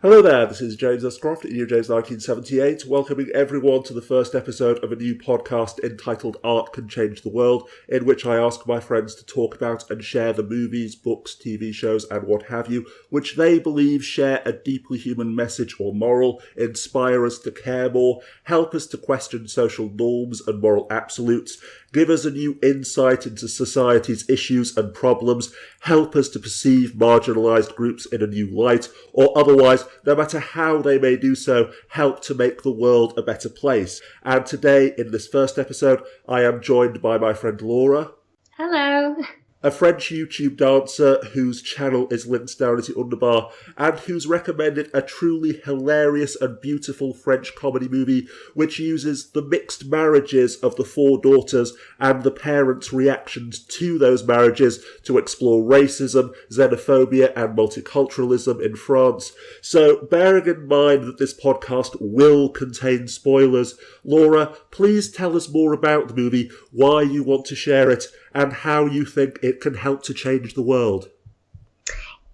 Hello there, this is James Escroft in New James 1978, welcoming everyone to the first episode of a new podcast entitled Art Can Change the World, in which I ask my friends to talk about and share the movies, books, TV shows and what have you, which they believe share a deeply human message or moral, inspire us to care more, help us to question social norms and moral absolutes, give us a new insight into society's issues and problems, help us to perceive marginalised groups in a new light, or otherwise, no matter how they may do so, help to make the world a better place. And today, in this first episode, I am joined by my friend Laura. Hello. A French YouTube dancer whose channel is linked down in the underbar and who's recommended a truly hilarious and beautiful French comedy movie which uses the mixed marriages of the four daughters and the parents' reactions to those marriages to explore racism, xenophobia and multiculturalism in France. So, bearing in mind that this podcast will contain spoilers, Laura, please tell us more about the movie, why you want to share it, and how you think it can help to change the world.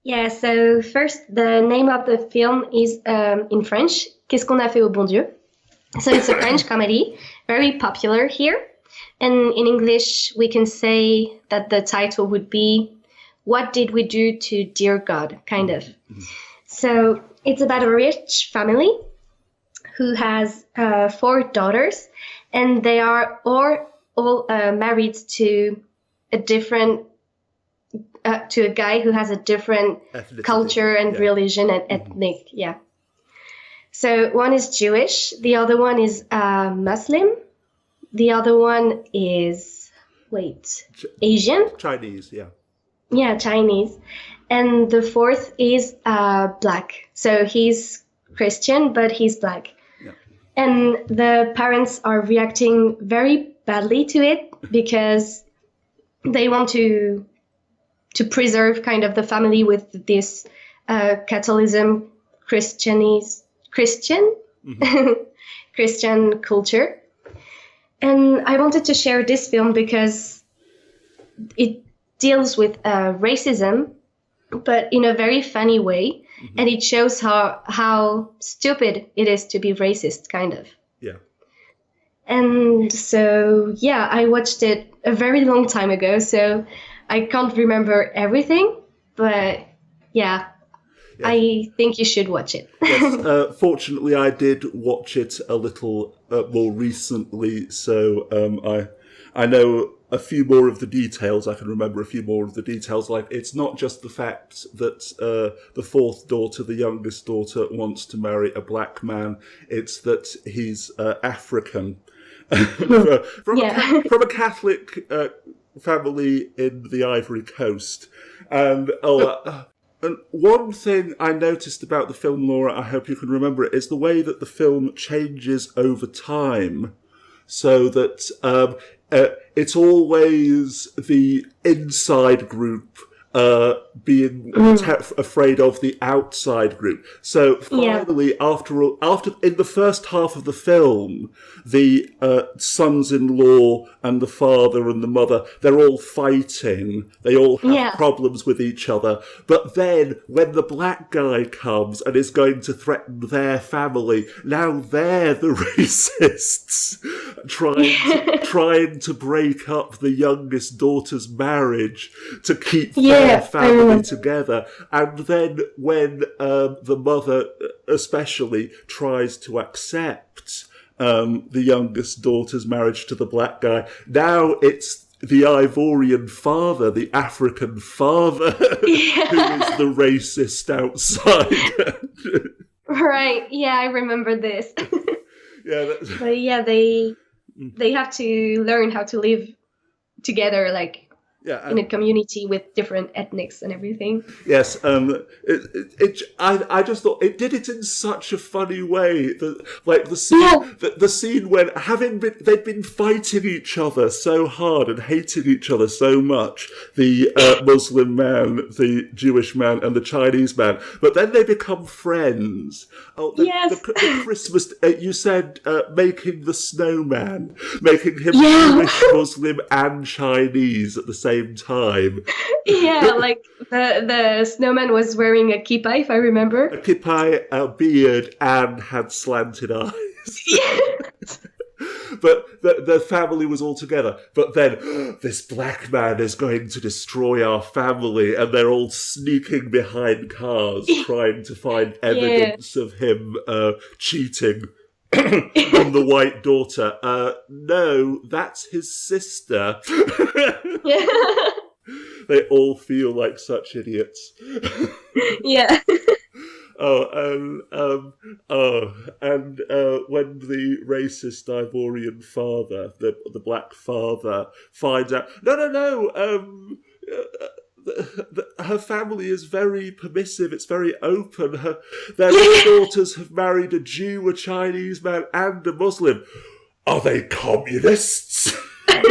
Yeah, so first, the name of the film is in French, Qu'est, qu'on a fait au bon Dieu? So it's a French comedy, very popular here. And in English, we can say that the title would be, What Did We Do to Dear God? Kind of. Mm-hmm. So it's about a rich family who has four daughters, and they are all married to a different, to a guy who has a different ethnicity, culture and religion and ethnic, So one is Jewish, the other one is Muslim, the other one is, Asian? Chinese, yeah. Yeah, Chinese. And the fourth is Black. So he's Christian, but he's Black. Yeah. And the parents are reacting very badly to it because they want to preserve kind of the family with this Catholicism, Christian Christian culture. And I wanted to share this film because it deals with racism, but in a very funny way, and it shows how stupid it is to be racist, kind of. Yeah. And so, I watched it a very long time ago, so I can't remember everything, but I think you should watch it. Yes, fortunately, I did watch it a little more recently, so I know a few more of the details. I can remember a few more of the details. Like, it's not just the fact that the fourth daughter, the youngest daughter, wants to marry a black man. It's that he's African. from a Catholic family in the Ivory Coast. And one thing I noticed about the film, Laura, I hope you can remember it, is the way that the film changes over time. So that it's always the inside group being afraid of the outside group. So finally, after in the first half of the film, the sons-in-law and the father and the mother, they're all fighting. They all have problems with each other. But then, when the black guy comes and is going to threaten their family, now they're the racists, trying to break up the youngest daughter's marriage to keep their family together. And then when the mother especially tries to accept the youngest daughter's marriage to the black guy, now it's the Ivorian father, the African father, who is the racist outsider. Right, I remember this. But they have to learn how to live together, like, in a community with different ethnics and everything. Yes, I just thought it did it in such a funny way. The scene when they'd been fighting each other so hard and hating each other so much, the Muslim man, the Jewish man, and the Chinese man. But then they become friends. The Christmas. You said making the snowman, making him Jewish, Muslim, and Chinese at the same same time. Yeah, like the snowman was wearing a kippa, if I remember. A kippa, a beard, and had slanted eyes. Yes. But the family was all together. But then, this black man is going to destroy our family, and they're all sneaking behind cars, trying to find evidence of him cheating on the white daughter. No, that's his sister. Yeah. They all feel like such idiots. Yeah. And when the racist Ivorian father, the black father, finds out, her family is very permissive, it's very open, their daughters have married a Jew, a Chinese man, and a Muslim. Are they communists? Yes.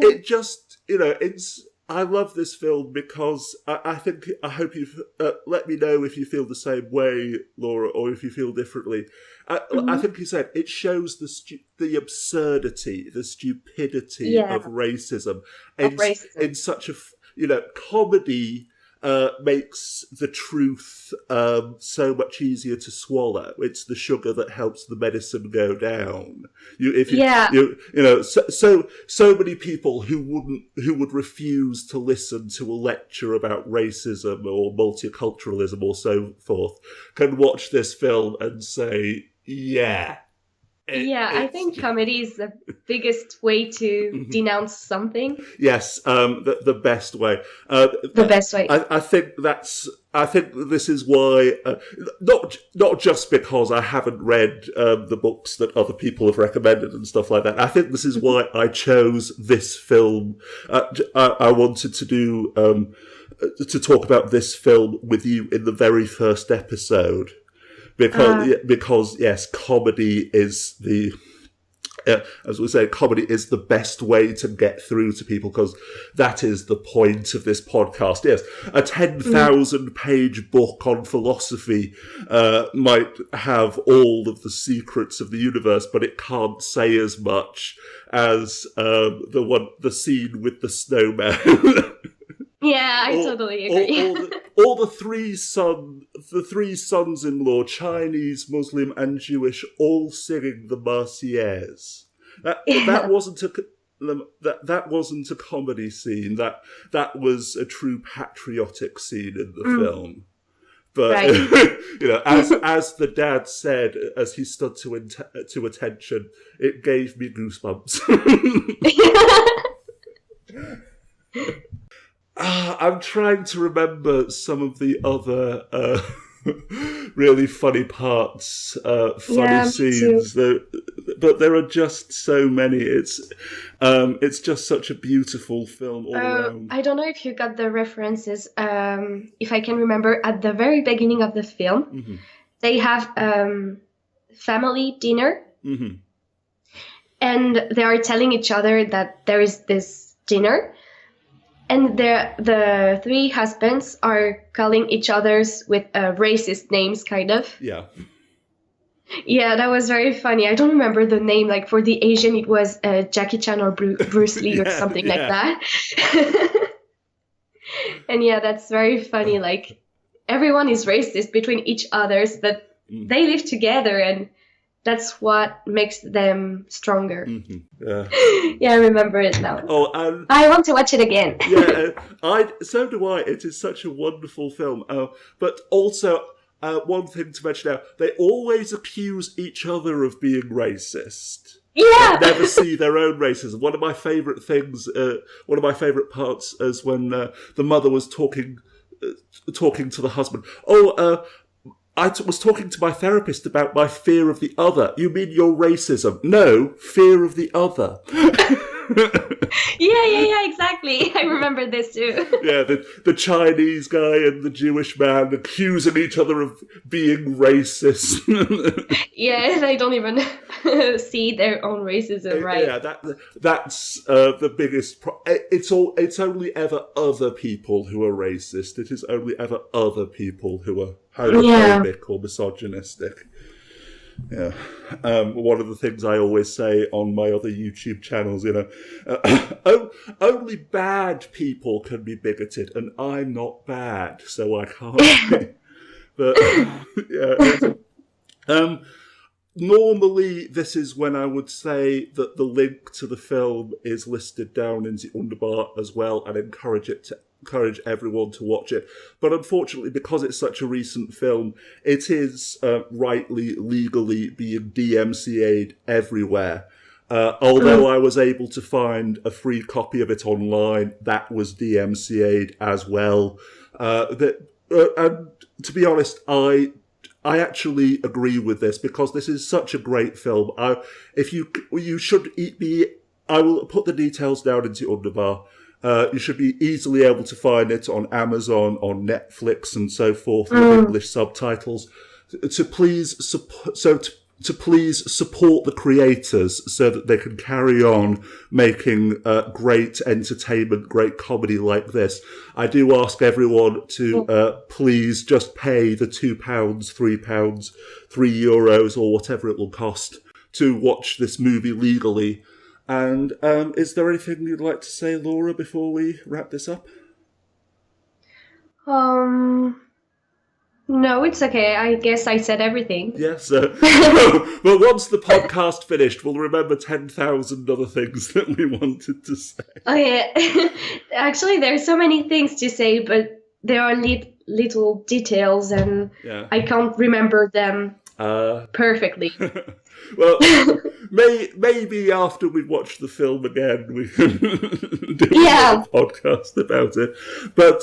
It just, it's. I love this film because I hope you've let me know if you feel the same way, Laura, or if you feel differently. I think you said it shows the absurdity, the stupidity of racism, in such a comedy. Makes the truth so much easier to swallow. It's the sugar that helps the medicine go down. So many people who would refuse to listen to a lecture about racism or multiculturalism or so forth can watch this film and say, yeah. I think comedy is the biggest way to denounce something. Yes, the best way. The best way. I think this is why, not just because I haven't read the books that other people have recommended and stuff like that. I think this is why I chose this film. I wanted to do to talk about this film with you in the very first episode. Because yes, comedy is as we say, comedy is the best way to get through to people, because that is the point of this podcast. Yes, a 10,000-page book on philosophy might have all of the secrets of the universe, but it can't say as much as the scene with the snowman. Yeah, I totally agree. Or the three sons-in-law, Chinese, Muslim, and Jewish, all singing the Marseillaise. That wasn't a comedy scene. That was a true patriotic scene in the film. But as the dad said, as he stood to attention, it gave me goosebumps. I'm trying to remember some of the other really funny parts, scenes, but there are just so many. It's just such a beautiful film all around. I don't know if you got the references. If I can remember, at the very beginning of the film, they have family dinner, and they are telling each other that there is this dinner. And the three husbands are calling each other's with racist names, kind of. Yeah. Yeah, that was very funny. I don't remember the name. Like for the Asian, it was Jackie Chan or Bruce Lee or something like that. And yeah, that's very funny. Like everyone is racist between each others, but they live together, and that's what makes them stronger. Yeah, I remember it now. Oh, I want to watch it again. So do I. It is such a wonderful film. But also, one thing to mention now: they always accuse each other of being racist. Yeah. They never see their own racism. One of my favourite things, one of my favourite parts, is when the mother was talking to the husband. I was talking to my therapist about my fear of the other. You mean your racism? No, fear of the other. Yeah, exactly. I remember this too. Yeah, the Chinese guy and the Jewish man accusing each other of being racist. Yeah, they don't even see their own racism, right? Yeah, that's the biggest. It's only ever other people who are racist. It is only ever other people who are homophobic or misogynistic. Yeah. One of the things I always say on my other YouTube channels, only bad people can be bigoted, and I'm not bad, so I can't be. But, yeah. Normally, this is when I would say that the link to the film is listed down in the underbar as well, and encourage everyone to watch it. But unfortunately, because it's such a recent film, it is rightly, legally being DMCA'd everywhere. Although I was able to find a free copy of it online, that was DMCA'd as well. And to be honest, I actually agree with this because this is such a great film. You should be. I will put the details down into Underbar. You should be easily able to find it on Amazon, on Netflix, and so forth with English subtitles. To please support the creators so that they can carry on making great entertainment, great comedy like this. I do ask everyone to please just pay the £2, £3, €3, or whatever it will cost to watch this movie legally. And is there anything you'd like to say, Laura, before we wrap this up? No, it's okay. I guess I said everything. Yes. Well, once the podcast finished, we'll remember 10,000 other things that we wanted to say. Oh, yeah. Actually, there's so many things to say, but there are little details, and I can't remember them perfectly. Well, maybe after we've watched the film again, we can do a podcast about it. But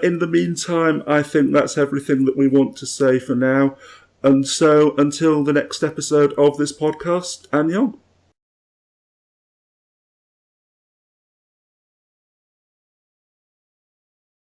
in the meantime, I think that's everything that we want to say for now. And so, until the next episode of this podcast, annyeong.